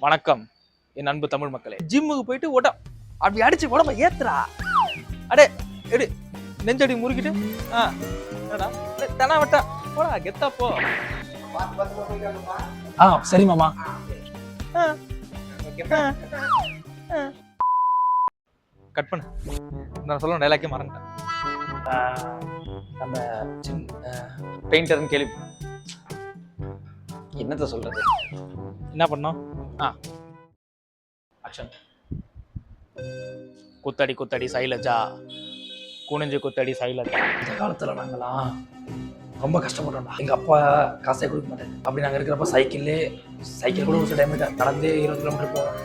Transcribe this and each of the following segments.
வணக்கம் என் அன்பு தமிழ் மக்களே. ஜிம்முக்கு போயிட்டு அப்படி அடிச்சு உடம்ப ஏத்துறா. அடே எடு நெஞ்சடி முறுக்கிட்டு தனா வட்டா போடா கெத்தா போ. சரி மாமா. கட் பண்ணு. நான் சொல்ல டைலாக்கே மறந்துட்டேன். நம்ம பெயிண்டர்னு கேள்வி என்னத்த சொல்றது? என்ன பண்ணோம்? ஆக்ஷன். குத்தடி குத்தடி சைலஜா, குனிஞ்சு குத்தடி சைலஜா. இந்த காலத்துல நாங்களாம் ரொம்ப கஷ்டப்பட்டோம்டா. எங்க அப்பா காசே கொடுக்க மாட்டாரு. அப்படி நாங்க இருக்கிறப்ப சைக்கிள் கூட ஒரு டைம் நடந்தே 20 கிலோமீட்டர் போவோம்.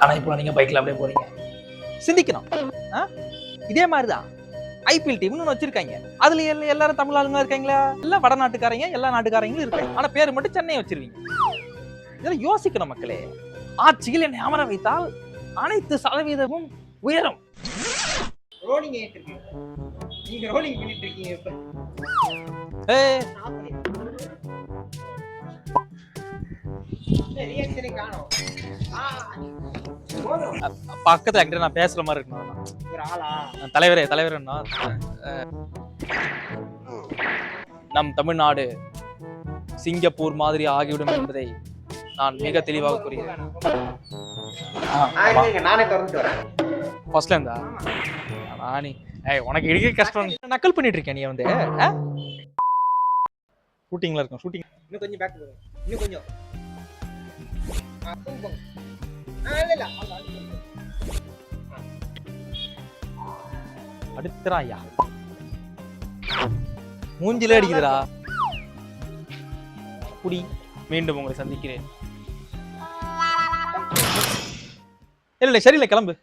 ஆனா இப்போ நீங்க பைக்ல அப்படியே போறீங்க. சிந்திக்கணும். இதே மாதிரிதான் ஐபிஎல் டீம்னு வச்சிருக்காங்க. அதுல எல்லாரும் தமிழ் ஆளுங்க இருக்காங்களா? எல்லாம் வடநாட்டுக்காரங்க, எல்லா நாட்டுக்காரங்களும் இருக்காங்க. ஆனா பேரு மட்டும் சென்னை வச்சிருவீங்க. இதெல்லாம் யோசிக்கணும் மக்களே. ஆட்சியில் என்னை அமர வைத்தால் அனைத்து சதவீதமும் உயரும். பக்கத்துல என்கிட்ட நான் பேசுற மாதிரி இருக்கணும். தலைவரே நம் தமிழ்நாடு சிங்கப்பூர் மாதிரி ஆகிவிடும் என்பதை நான் மிக தெளிவாக கூறுகிறேன். ஃபர்ஸ்ட்ல இருந்தா நானி உனக்கு இருக்க கஷ்டம். நக்கல் பண்ணிட்டு இருக்கேன். நீ வந்து ஷூட்டிங்ல இருக்கும். ஷூட்டிங் இன்னும் கொஞ்சம் பேக் போங்க. இன்னும் கொஞ்சம் அடுத்துறா ஐயா. மூஞ்சிலே அடிக்குதுடா. குடி. மீண்டும் உங்களை சந்திக்கிறேன். இல்ல சரியில்லை, கிளம்பு.